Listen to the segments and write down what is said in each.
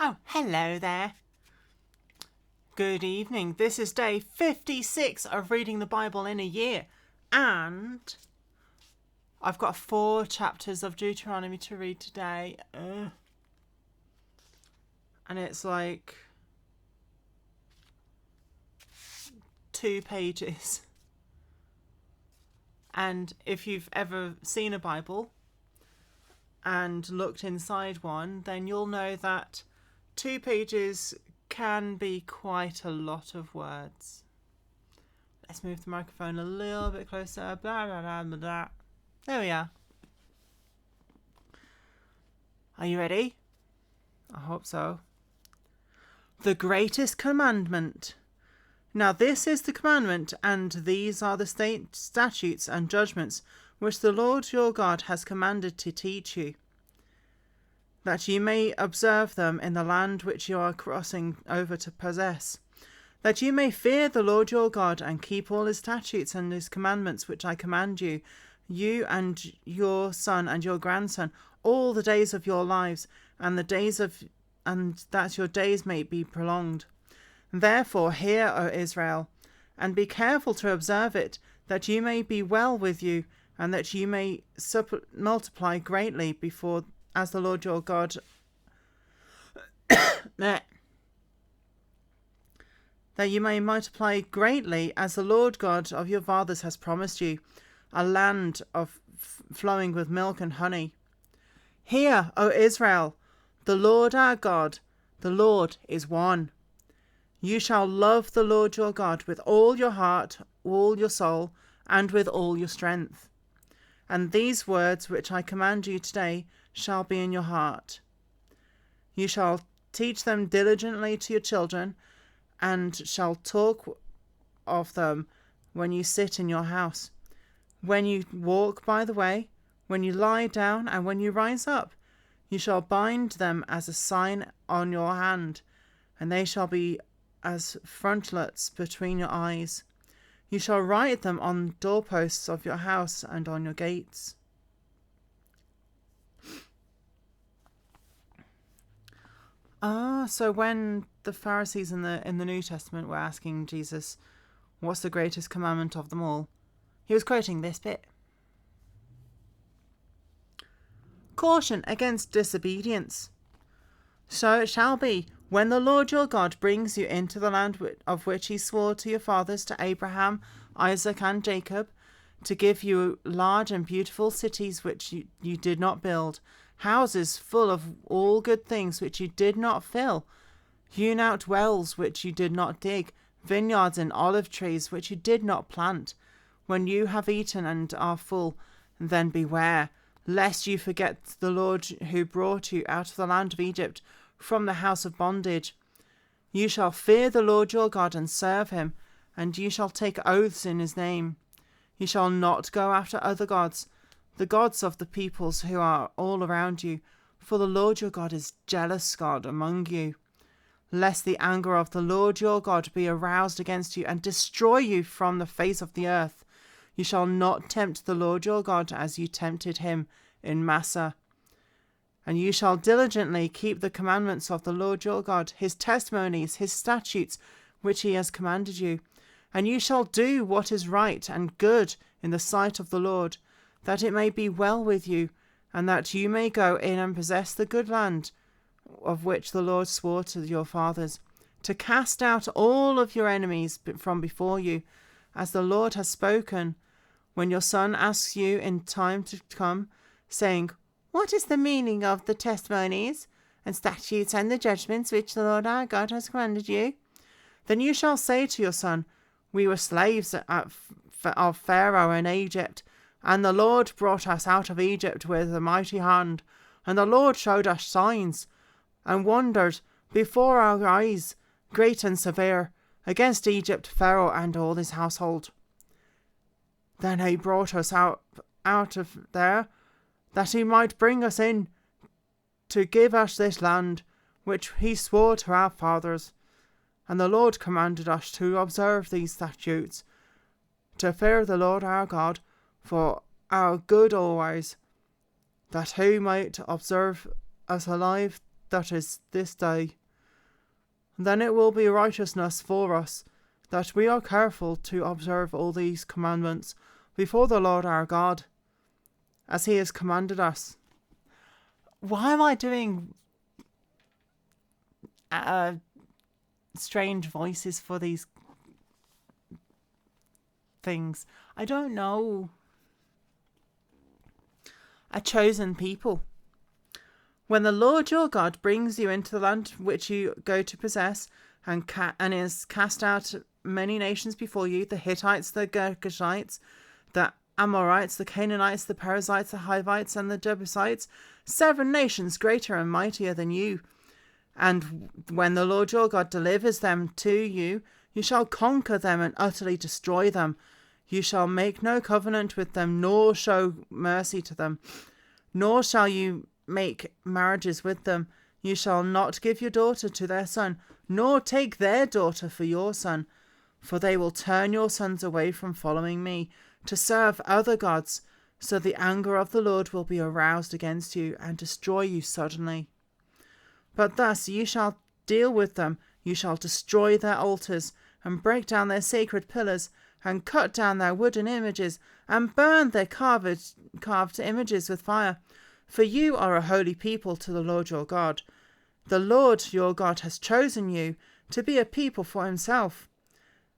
Oh, hello there. Good evening. This is day 56 of reading the Bible in a year. And I've got 4 chapters of Deuteronomy to read today. And it's like 2 pages. And if you've ever seen a Bible and looked inside one, then you'll know that 2 pages can be quite a lot of words. Let's move the microphone a little bit closer. Blah, blah, blah, blah, blah. There we are. Are you ready? I hope so. The greatest commandment. Now this is the commandment, and these are the statutes and judgments which the Lord your God has commanded to teach you, that ye may observe them in the land which you are crossing over to possess, that ye may fear the Lord your God, and keep all his statutes and his commandments which I command you, you and your son and your grandson, all the days of your lives, and that your days may be prolonged. Therefore hear, O Israel, and be careful to observe it, that you may be well with you, and that you may multiply greatly before as the Lord your God that you may multiply greatly as the Lord God of your fathers has promised you, a land of flowing with milk and honey. Hear, O Israel, the Lord our God, the Lord is one. You shall love the Lord your God with all your heart, all your soul, and with all your strength. And these words which I command you today shall be in your heart. You shall teach them diligently to your children, and shall talk of them when you sit in your house, when you walk by the way, when you lie down, and when you rise up. You shall bind them as a sign on your hand, and they shall be as frontlets between your eyes. You shall write them on doorposts of your house and on your gates. So when the Pharisees in the New Testament were asking Jesus, what's the greatest commandment of them all, he was quoting this bit. Caution against disobedience. So it shall be, when the Lord your God brings you into the land of which he swore to your fathers, to Abraham, Isaac, and Jacob, to give you large and beautiful cities which you did not build, houses full of all good things which you did not fill, hewn out wells which you did not dig, vineyards and olive trees which you did not plant. When you have eaten and are full, then beware, lest you forget the Lord who brought you out of the land of Egypt, from the house of bondage. You shall fear the Lord your God and serve him, and you shall take oaths in his name. You shall not go after other gods, the gods of the peoples who are all around you, for the Lord your God is jealous God among you, lest the anger of the Lord your God be aroused against you and destroy you from the face of the earth. You shall not tempt the Lord your God as you tempted him in Massah. And you shall diligently keep the commandments of the Lord your God, his testimonies, his statutes, which he has commanded you. And you shall do what is right and good in the sight of the Lord, that it may be well with you, and that you may go in and possess the good land of which the Lord swore to your fathers, to cast out all of your enemies from before you, as the Lord has spoken. When your son asks you in time to come, saying, what is the meaning of the testimonies and statutes and the judgments which the Lord our God has commanded you? Then you shall say to your son, we were slaves of Pharaoh in Egypt, and the Lord brought us out of Egypt with a mighty hand, and the Lord showed us signs and wonders before our eyes, great and severe, against Egypt, Pharaoh and all his household. Then he brought us out of there, that he might bring us in to give us this land, which he swore to our fathers. And the Lord commanded us to observe these statutes, to fear the Lord our God for our good always, that he might observe us alive that is this day. Then it will be righteousness for us, that we are careful to observe all these commandments before the Lord our God, as he has commanded us. Why am I doing strange voices for these things? I don't know. A chosen people. When the Lord your God brings you into the land which you go to possess, and is cast out many nations before you, the Hittites, the Girgashites, the Amorites, the Canaanites, the Perizzites, the Hivites, and the Jebusites, 7 nations greater and mightier than you. And when the Lord your God delivers them to you, you shall conquer them and utterly destroy them. You shall make no covenant with them, nor show mercy to them, nor shall you make marriages with them. You shall not give your daughter to their son, nor take their daughter for your son, for they will turn your sons away from following me, to serve other gods, so the anger of the Lord will be aroused against you, and destroy you suddenly. But thus you shall deal with them. You shall destroy their altars, and break down their sacred pillars, and cut down their wooden images, and burn their carved images with fire. For you are a holy people to the Lord your God. The Lord your God has chosen you to be a people for himself,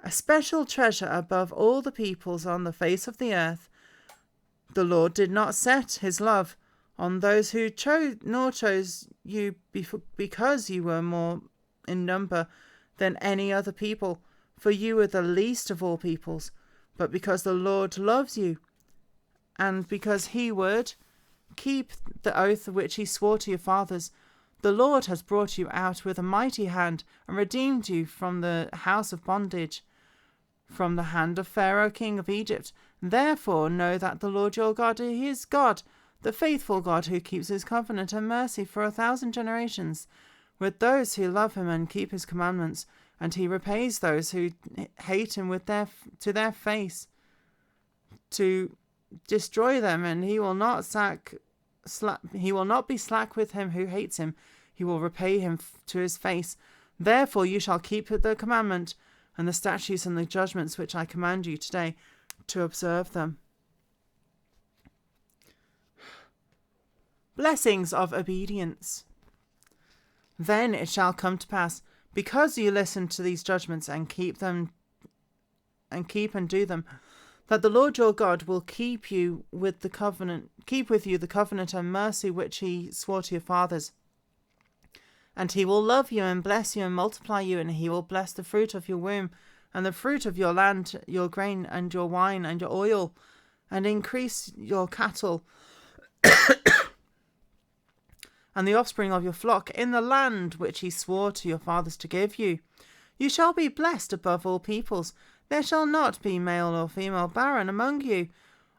a special treasure above all the peoples on the face of the earth. The Lord did not set his love on those who chose you because you were more in number than any other people, for you were the least of all peoples, but because the Lord loves you, and because he would keep the oath which he swore to your fathers. The Lord has brought you out with a mighty hand and redeemed you from the house of bondage, from the hand of Pharaoh king of Egypt. Therefore know that the Lord your God is God, the faithful God who keeps his covenant and mercy for 1,000 generations with those who love him and keep his commandments, and he repays those who hate him to their face, to destroy them, and he will not be slack with him who hates him. He will repay him to his face. Therefore you shall keep the commandment and the statutes and the judgments which I command you today, to observe them. Blessings of obedience. Then it shall come to pass, because you listen to these judgments and keep and do them, that the Lord your God will keep with you the covenant and mercy which he swore to your fathers. And he will love you and bless you and multiply you, and he will bless the fruit of your womb and the fruit of your land, your grain and your wine and your oil, and increase your cattle and the offspring of your flock in the land which he swore to your fathers to give you. You shall be blessed above all peoples. There shall not be male or female barren among you,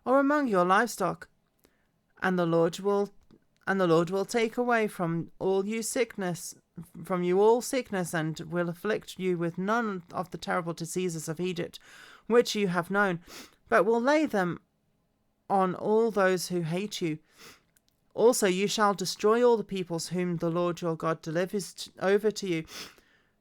or among your livestock. And the Lord will take away from you all sickness, and will afflict you with none of the terrible diseases of Egypt, which you have known, but will lay them on all those who hate you. Also you shall destroy all the peoples whom the Lord your God delivers over to you.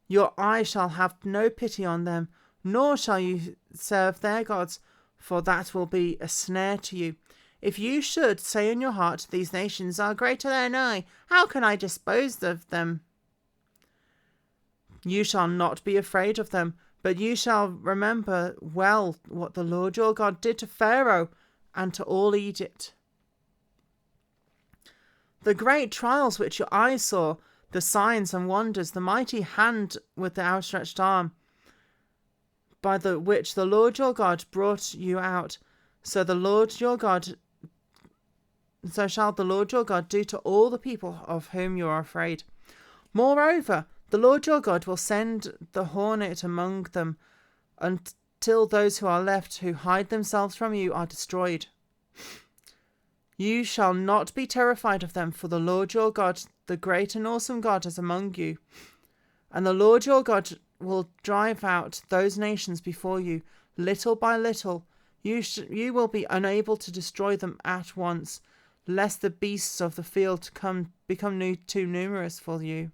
Your eye shall have no pity on them, nor shall you serve their gods, for that will be a snare to you. If you should say in your heart, these nations are greater than I, how can I dispose of them? You shall not be afraid of them, but you shall remember well what the Lord your God did to Pharaoh and to all Egypt. The great trials which your eyes saw, the signs and wonders, the mighty hand with the outstretched arm, by which the Lord your God brought you out, so shall the Lord your God do to all the people of whom you are afraid. Moreover, the Lord your God will send the hornet among them, until those who are left who hide themselves from you are destroyed. You shall not be terrified of them, for the Lord your God, the great and awesome God, is among you. And the Lord your God will drive out those nations before you, little by little. You will be unable to destroy them at once, lest the beasts of the field become too numerous for you.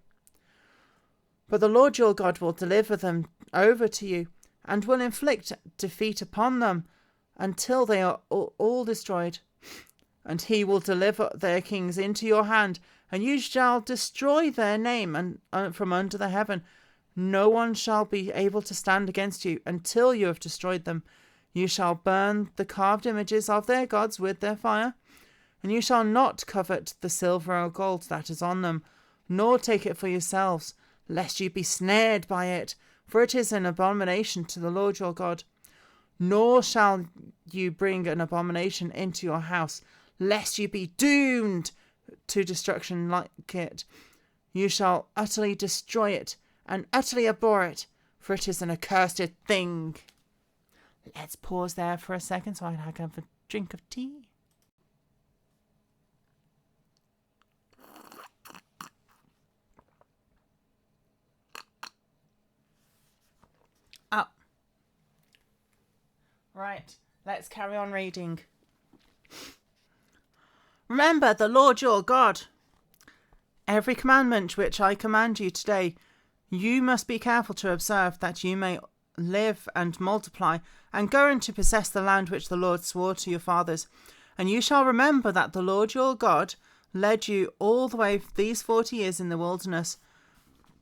But the Lord your God will deliver them over to you, and will inflict defeat upon them until they are all destroyed. And he will deliver their kings into your hand, and you shall destroy their name from under the heaven. No one shall be able to stand against you until you have destroyed them. You shall burn the carved images of their gods with their fire, and you shall not covet the silver or gold that is on them, nor take it for yourselves, lest you be snared by it, for it is an abomination to the Lord your God. Nor shall you bring an abomination into your house, lest you be doomed to destruction like it. You shall utterly destroy it, and utterly abhor it, for it is an accursed thing. Let's pause there for a second so I can have a drink of tea. Oh. Right, let's carry on reading. Remember the Lord your God. Every commandment which I command you today, you must be careful to observe, that you may live and multiply, and go in to possess the land which the Lord swore to your fathers. And you shall remember that the Lord your God led you all the way these 40 years in the wilderness,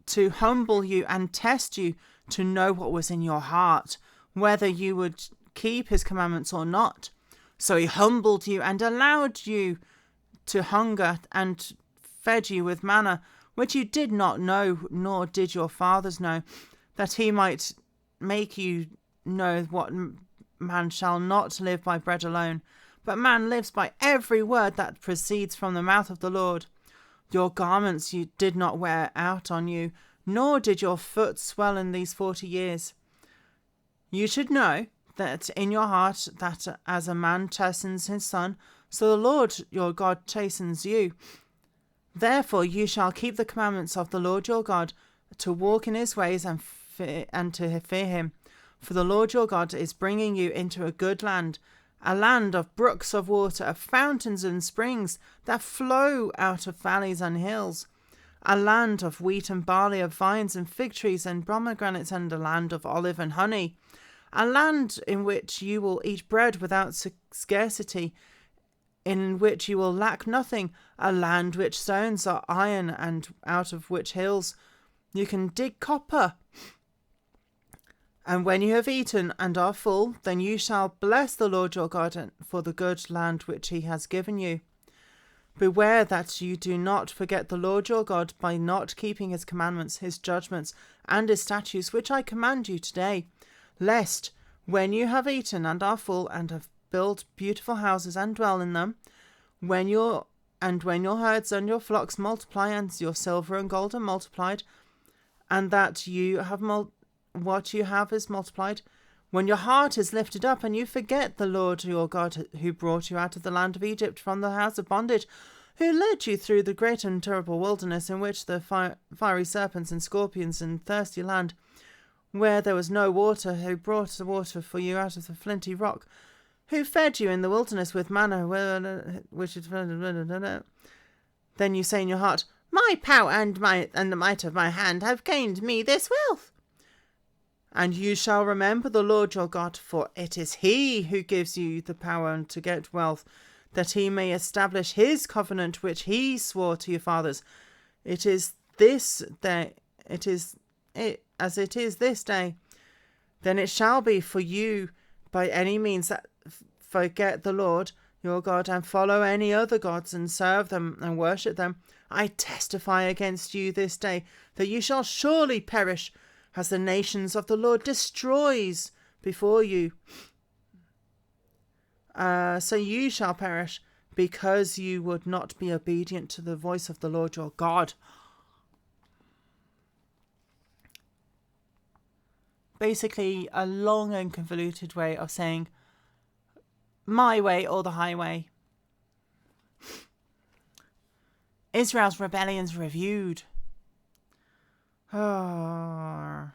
to humble you and test you, to know what was in your heart, whether you would keep his commandments or not. So he humbled you and allowed you to hunger, and fed you with manna, which you did not know, nor did your fathers know, that he might make you know what man shall not live by bread alone, but man lives by every word that proceeds from the mouth of the Lord. Your garments you did not wear out on you, nor did your foot swell in these 40 years. You should know that in your heart, that as a man chastens his son, so the Lord your God chastens you. Therefore you shall keep the commandments of the Lord your God, to walk in his ways and to fear him. For the Lord your God is bringing you into a good land, a land of brooks of water, of fountains and springs that flow out of valleys and hills, a land of wheat and barley, of vines and fig trees and pomegranates, and a land of olive and honey, a land in which you will eat bread without scarcity, in which you will lack nothing, a land which stones are iron, and out of which hills you can dig copper. And when you have eaten and are full, then you shall bless the Lord your God for the good land which he has given you. Beware that you do not forget the Lord your God by not keeping his commandments, his judgments, and his statutes, which I command you today, lest, when you have eaten and are full, and have built beautiful houses and dwell in them, when your herds and your flocks multiply, and your silver and gold are multiplied, and that you have what you have is multiplied, when your heart is lifted up, and you forget the Lord your God, who brought you out of the land of Egypt from the house of bondage, who led you through the great and terrible wilderness, in which the fiery serpents and scorpions and thirsty land, where there was no water, who brought the water for you out of the flinty rock, who fed you in the wilderness with manna, which is... Then you say in your heart, my power and the might of my hand have gained me this wealth. And you shall remember the Lord your God, for it is he who gives you the power to get wealth, that he may establish his covenant which he swore to your fathers. It is this day, as it is this day. Then it shall be for you by any means that forget the Lord your God, and follow any other gods, and serve them and worship them, I testify against you this day that you shall surely perish, as the nations of the Lord destroys before you. So you shall perish, because you would not be obedient to the voice of the Lord your God. Basically, a long and convoluted way of saying my way or the highway. Israel's rebellions reviewed. Hear,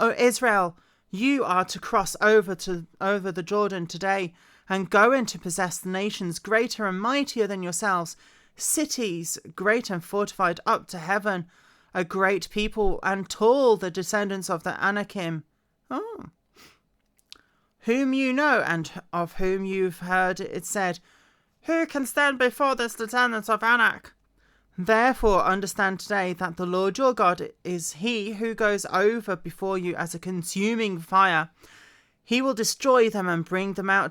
O Israel, you are to cross over the Jordan today, and go in to possess the nations greater and mightier than yourselves, cities great and fortified up to heaven, a great people and tall, the descendants of the Anakim, whom you know and of whom you've heard it said, who can stand before this descendants of Anak? Therefore understand today that the Lord your God is he who goes over before you as a consuming fire. He will destroy them and bring them down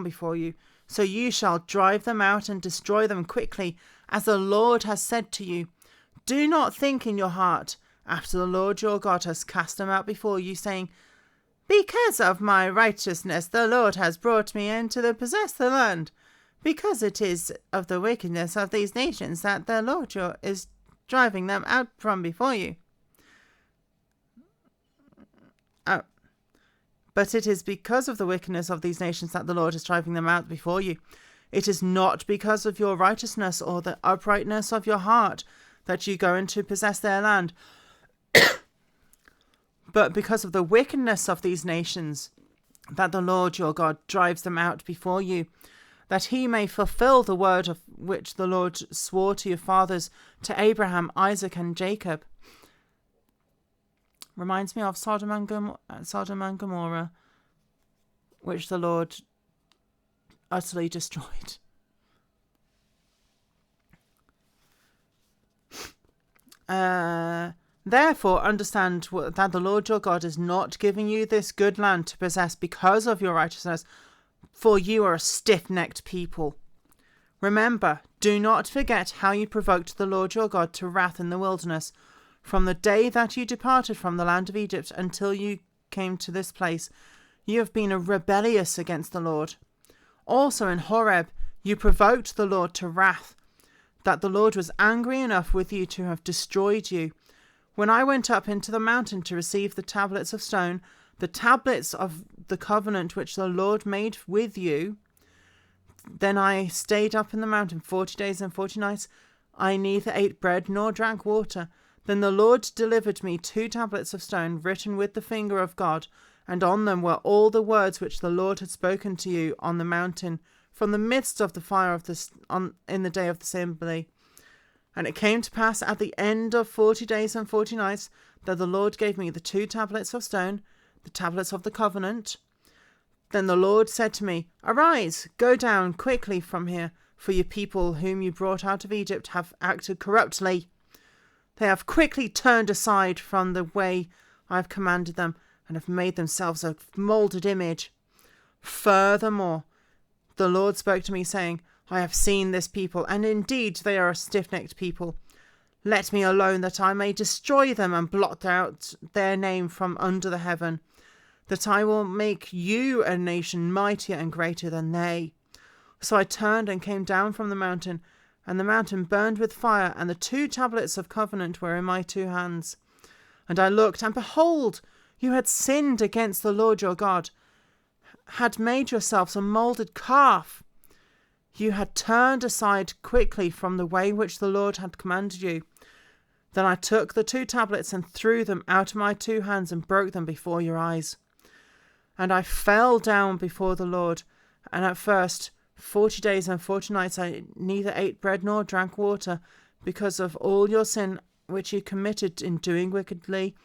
before you. So you shall drive them out and destroy them quickly, as the Lord has said to you. Do not think in your heart, after the Lord your God has cast them out before you, saying, because of my righteousness the Lord has brought me in to possess the land. Because it is of the wickedness of these nations that the Lord is driving them out from before you. But it is because of the wickedness of these nations that the Lord is driving them out before you. It is not because of your righteousness or the uprightness of your heart that you go in to possess their land, but because of the wickedness of these nations that the Lord your God drives them out before you, that he may fulfill the word of which the Lord swore to your fathers, to Abraham, Isaac, and Jacob. Reminds me of Sodom and Gomorrah, which the Lord utterly destroyed. Therefore understand that the Lord your God is not giving you this good land to possess because of your righteousness, for you are a stiff-necked people. Remember, do not forget how you provoked the Lord your God to wrath in the wilderness, from the day that you departed from the land of Egypt until you came to this place. You have been rebellious against the Lord. Also in Horeb you provoked the Lord to wrath, that the Lord was angry enough with you to have destroyed you. When I went up into the mountain to receive the tablets of stone, the tablets of the covenant which the Lord made with you, then I stayed up in the mountain 40 days and 40 nights. I neither ate bread nor drank water. Then the Lord delivered me 2 tablets of stone written with the finger of God, and on them were all the words which the Lord had spoken to you on the mountain from the midst of the fire in the day of the assembly. And it came to pass at the end of 40 days and 40 nights that the Lord gave me the 2 tablets of stone, the tablets of the covenant. Then the Lord said to me, Arise, go down quickly from here, for your people whom you brought out of Egypt have acted corruptly. They have quickly turned aside from the way I have commanded them, and have made themselves a moulded image. Furthermore, the Lord spoke to me, saying, I have seen this people, and indeed they are a stiff-necked people. Let me alone, that I may destroy them and blot out their name from under the heaven, that I will make you a nation mightier and greater than they. So I turned and came down from the mountain, and the mountain burned with fire, and the 2 tablets of covenant were in my 2 hands. And I looked, and behold, you had sinned against the Lord your God, had made yourselves a moulded calf. You had turned aside quickly from the way which the Lord had commanded you. Then I took the 2 tablets and threw them out of my 2 hands and broke them before your eyes. And I fell down before the Lord, and at first 40 days and 40 nights I neither ate bread nor drank water, because of all your sin which you committed in doing wickedly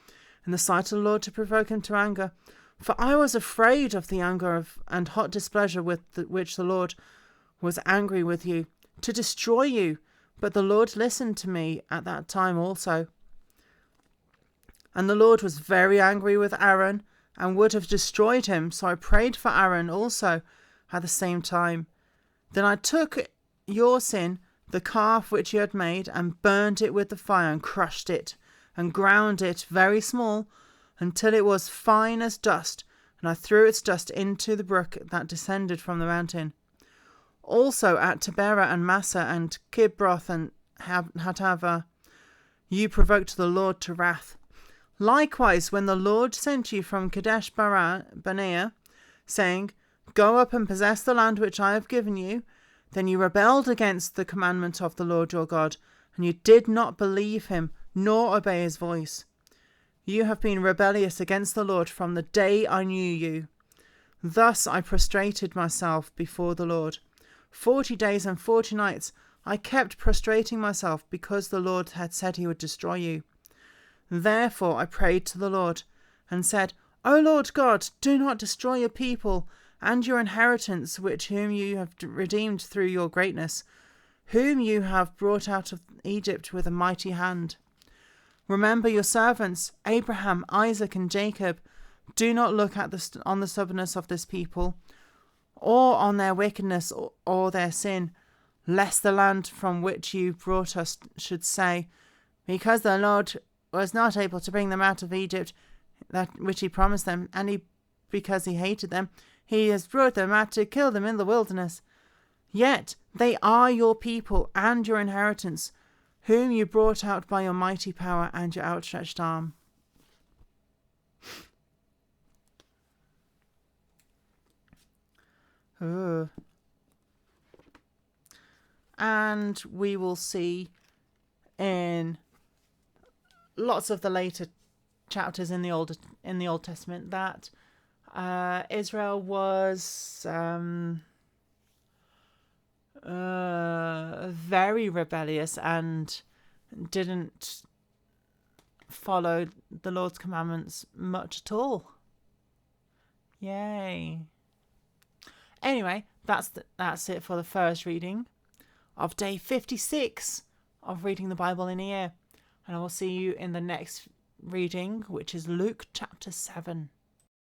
in the sight of the Lord to provoke him to anger. For I was afraid of the anger and hot displeasure with which the Lord was angry with you, to destroy you. But the Lord listened to me at that time also. And the Lord was very angry with Aaron, and would have destroyed him. So I prayed for Aaron also at the same time. Then I took your sin, the calf which you had made, and burned it with the fire, and crushed it, and ground it very small, until it was fine as dust, and I threw its dust into the brook that descended from the mountain. Also at Taberah and Massa and Kibroth and Hatava, you provoked the Lord to wrath. Likewise, when the Lord sent you from Kadesh Barnea, saying, Go up and possess the land which I have given you, then you rebelled against the commandment of the Lord your God, and you did not believe him, nor obey his voice. You have been rebellious against the Lord from the day I knew you. Thus I prostrated myself before the Lord. 40 days and 40 nights I kept prostrating myself, because the Lord had said he would destroy you. Therefore I prayed to the Lord and said, O Lord God, do not destroy your people and your inheritance, whom you have redeemed through your greatness, whom you have brought out of Egypt with a mighty hand. Remember your servants, Abraham, Isaac, and Jacob. Do not look at on the stubbornness of this people, or on their wickedness or their sin, lest the land from which you brought us should say, because the Lord was not able to bring them out of Egypt, that which he promised them, and because he hated them, he has brought them out to kill them in the wilderness. Yet they are your people and your inheritance, whom you brought out by your mighty power and your outstretched arm. And we will see in lots of the later chapters in the Old Testament that Israel was very rebellious and didn't follow the Lord's commandments much at all. Yay. Anyway, that's it for the first reading of day 56 of reading the Bible in a year. And I will see you in the next reading, which is Luke chapter 7.